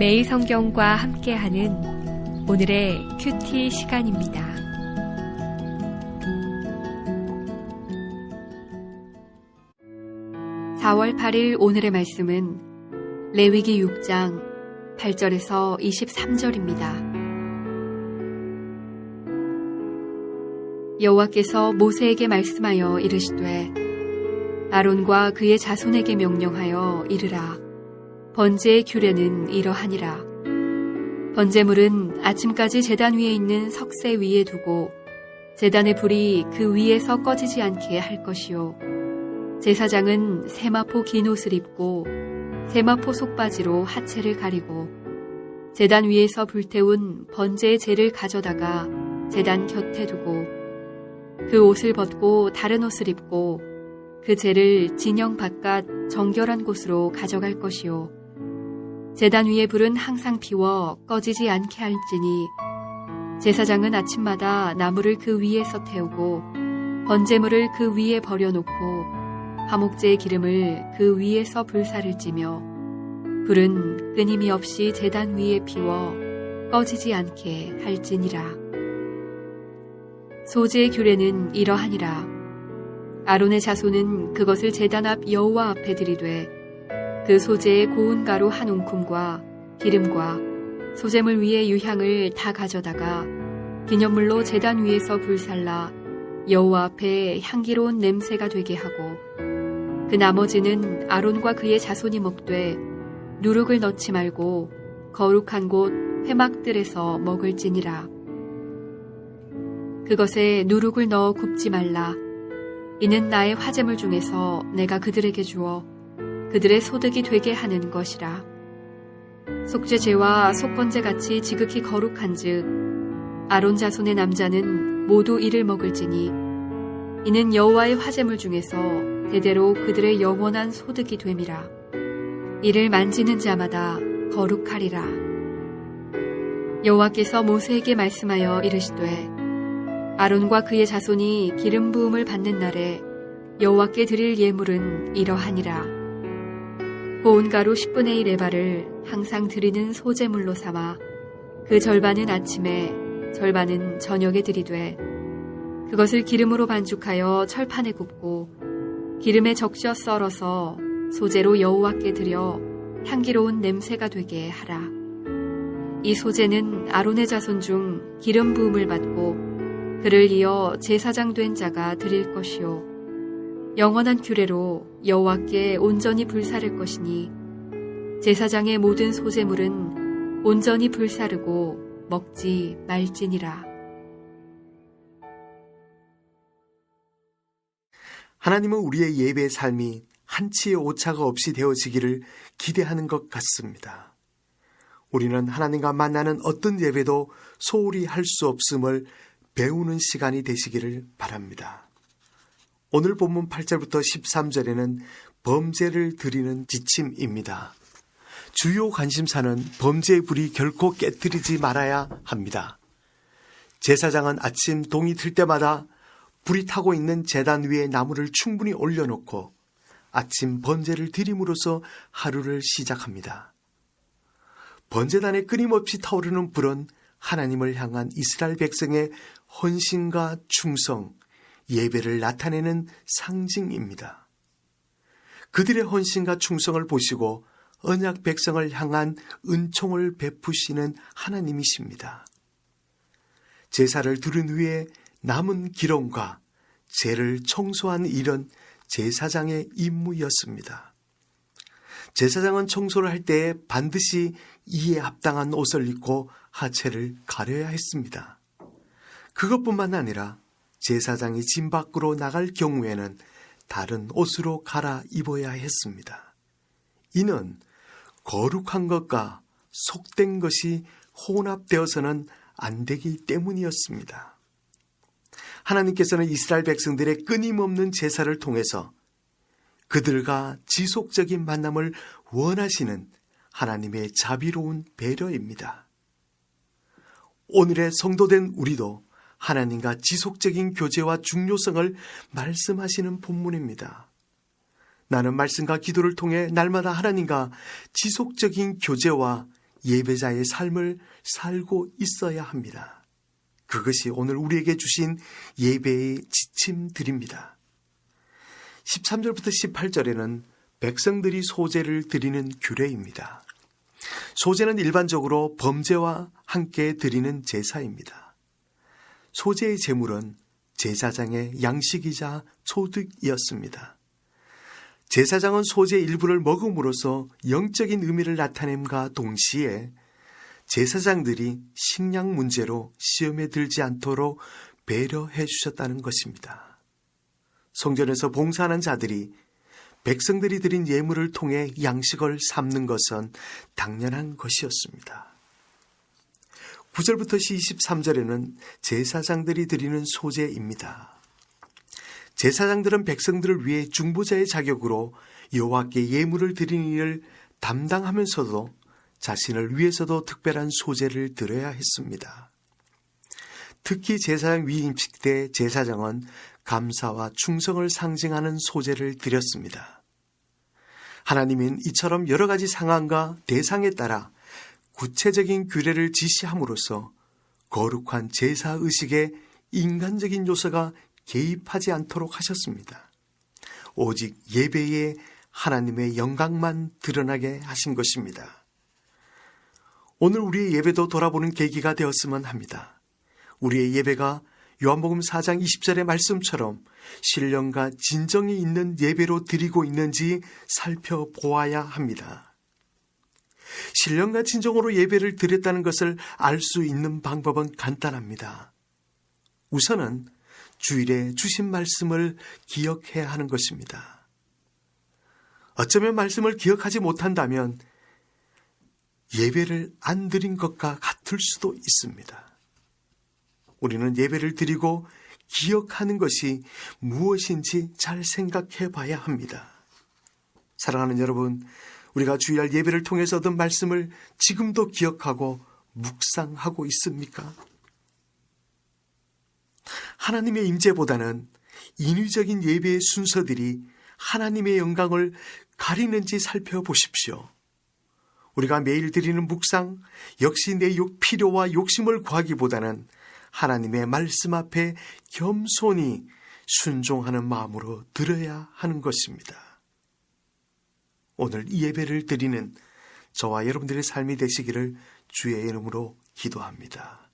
매일 성경과 함께하는 오늘의 큐티 시간입니다. (4월 8일) 오늘의 말씀은 레위기 6장 8절에서 23절입니다. 여호와께서 모세에게 말씀하여 이르시되 아론과 그의 자손에게 명령하여 이르라. 번제의 규례는 이러하니라. 번제물은 아침까지 제단 위에 있는 석쇠 위에 두고 제단의 불이 그 위에서 꺼지지 않게 할 것이요. 제사장은 세마포 긴 옷을 입고 세마포 속바지로 하체를 가리고 제단 위에서 불태운 번제의 재를 가져다가 제단 곁에 두고 그 옷을 벗고 다른 옷을 입고 그 재를 진영 바깥 정결한 곳으로 가져갈 것이요. 제단 위의 불은 항상 피워 꺼지지 않게 할지니 제사장은 아침마다 나무를 그 위에서 태우고 번제물을 그 위에 버려놓고 화목제의 기름을 그 위에서 불사를 찌며 불은 끊임이 없이 제단 위에 피워 꺼지지 않게 할지니라. 소제의 규례는 이러하니라. 아론의 자손은 그것을 제단 앞 여호와 앞에 들이되 그 소제의 고운 가루 한 웅큼과 기름과 소제물 위에 유향을 다 가져다가 기념물로 제단 위에서 불살라 여호와 앞에 향기로운 냄새가 되게 하고 그 나머지는 아론과 그의 자손이 먹되 누룩을 넣지 말고 거룩한 곳 회막들에서 먹을지니라. 그것에 누룩을 넣어 굽지 말라. 이는 나의 화제물 중에서 내가 그들에게 주어 그들의 소득이 되게 하는 것이라. 속죄제와 속건제같이 지극히 거룩한즉 아론 자손의 남자는 모두 이를 먹을지니 이는 여호와의 화제물 중에서 대대로 그들의 영원한 소득이 됨이라. 이를 만지는 자마다 거룩하리라. 여호와께서 모세에게 말씀하여 이르시되 아론과 그의 자손이 기름 부음을 받는 날에 여호와께 드릴 예물은 이러하니라. 고운 가루 10분의 1 에바를 항상 드리는 소제물로 삼아 그 절반은 아침에 절반은 저녁에 드리되 그것을 기름으로 반죽하여 철판에 굽고 기름에 적셔 썰어서 소제로 여호와께 드려 향기로운 냄새가 되게 하라. 이 소제는 아론의 자손 중 기름 부음을 받고 그를 이어 제사장 된 자가 드릴 것이요. 영원한 규례로 여호와께 온전히 불사를 것이니 제사장의 모든 소제물은 온전히 불사르고 먹지 말지니라. 하나님은 우리의 예배의 삶이 한치의 오차가 없이 되어지기를 기대하는 것 같습니다. 우리는 하나님과 만나는 어떤 예배도 소홀히 할 수 없음을 배우는 시간이 되시기를 바랍니다. 오늘 본문 8절부터 13절에는 범죄를 드리는 지침입니다. 주요 관심사는 범죄의 불이 결코 깨뜨리지 말아야 합니다. 제사장은 아침 동이 틀 때마다 불이 타고 있는 제단 위에 나무를 충분히 올려놓고 아침 번제를 드림으로써 하루를 시작합니다. 번제단에 끊임없이 타오르는 불은 하나님을 향한 이스라엘 백성의 헌신과 충성, 예배를 나타내는 상징입니다. 그들의 헌신과 충성을 보시고 언약 백성을 향한 은총을 베푸시는 하나님이십니다. 제사를 드린 후에 남은 기름과 죄를 청소하는 일은 제사장의 임무였습니다. 제사장은 청소를 할 때에 반드시 이에 합당한 옷을 입고 하체를 가려야 했습니다. 그것뿐만 아니라 제사장이 진 밖으로 나갈 경우에는 다른 옷으로 갈아입어야 했습니다. 이는 거룩한 것과 속된 것이 혼합되어서는 안 되기 때문이었습니다. 하나님께서는 이스라엘 백성들의 끊임없는 제사를 통해서 그들과 지속적인 만남을 원하시는 하나님의 자비로운 배려입니다. 오늘의 성도된 우리도 하나님과 지속적인 교제와 중요성을 말씀하시는 본문입니다. 나는 말씀과 기도를 통해 날마다 하나님과 지속적인 교제와 예배자의 삶을 살고 있어야 합니다. 그것이 오늘 우리에게 주신 예배의 지침들입니다. 13절부터 18절에는 백성들이 소제를 드리는 규례입니다. 소제는 일반적으로 범죄와 함께 드리는 제사입니다. 소제의 제물은 제사장의 양식이자 소득이었습니다. 제사장은 소제 일부를 먹음으로써 영적인 의미를 나타냄과 동시에 제사장들이 식량 문제로 시험에 들지 않도록 배려해 주셨다는 것입니다. 성전에서 봉사하는 자들이 백성들이 드린 예물을 통해 양식을 삼는 것은 당연한 것이었습니다. 9절부터 23절에는 제사장들이 드리는 소제입니다. 제사장들은 백성들을 위해 중보자의 자격으로 여호와께 예물을 드리는 일을 담당하면서도 자신을 위해서도 특별한 소제를 드려야 했습니다. 특히 제사장 위임식 때 제사장은 감사와 충성을 상징하는 소제를 드렸습니다. 하나님은 이처럼 여러 가지 상황과 대상에 따라 구체적인 규례를 지시함으로써 거룩한 제사의식에 인간적인 요소가 개입하지 않도록 하셨습니다. 오직 예배에 하나님의 영광만 드러나게 하신 것입니다. 오늘 우리의 예배도 돌아보는 계기가 되었으면 합니다. 우리의 예배가 요한복음 4장 20절의 말씀처럼 신령과 진정이 있는 예배로 드리고 있는지 살펴보아야 합니다. 신령과 진정으로 예배를 드렸다는 것을 알 수 있는 방법은 간단합니다. 우선은 주일에 주신 말씀을 기억해야 하는 것입니다. 어쩌면 말씀을 기억하지 못한다면 예배를 안 드린 것과 같을 수도 있습니다. 우리는 예배를 드리고 기억하는 것이 무엇인지 잘 생각해 봐야 합니다. 사랑하는 여러분, 우리가 주일 예배를 통해서 얻은 말씀을 지금도 기억하고 묵상하고 있습니까? 하나님의 임재보다는 인위적인 예배의 순서들이 하나님의 영광을 가리는지 살펴보십시오. 우리가 매일 드리는 묵상 역시 내 필요와 욕심을 구하기보다는 하나님의 말씀 앞에 겸손히 순종하는 마음으로 드려야 하는 것입니다. 오늘 이 예배를 드리는 저와 여러분들의 삶이 되시기를 주의 이름으로 기도합니다.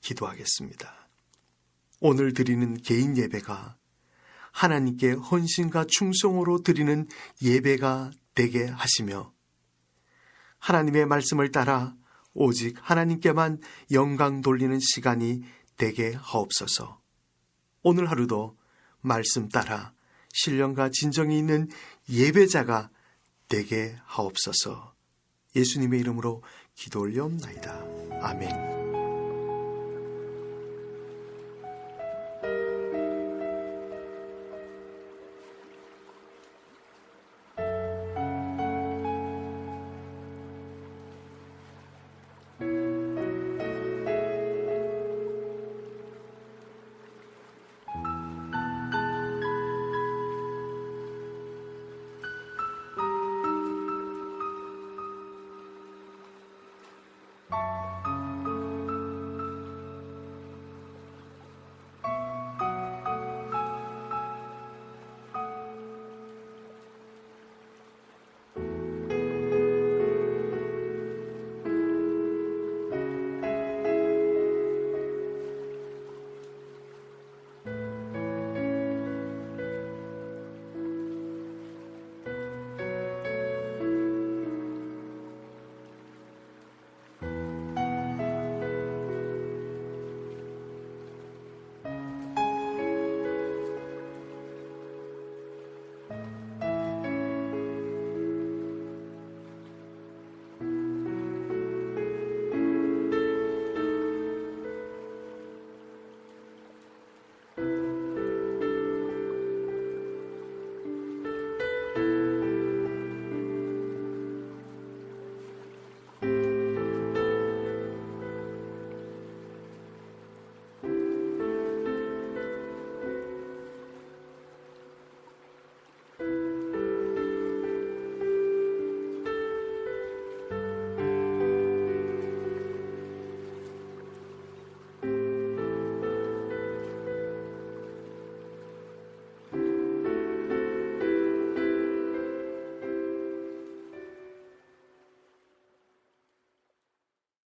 기도하겠습니다. 오늘 드리는 개인 예배가 하나님께 헌신과 충성으로 드리는 예배가 되게 하시며 하나님의 말씀을 따라 오직 하나님께만 영광 돌리는 시간이 되게 하옵소서. 오늘 하루도 말씀 따라 신령과 진정이 있는 예배자가 되게 하옵소서. 예수님의 이름으로 기도 올려옵나이다. 아멘.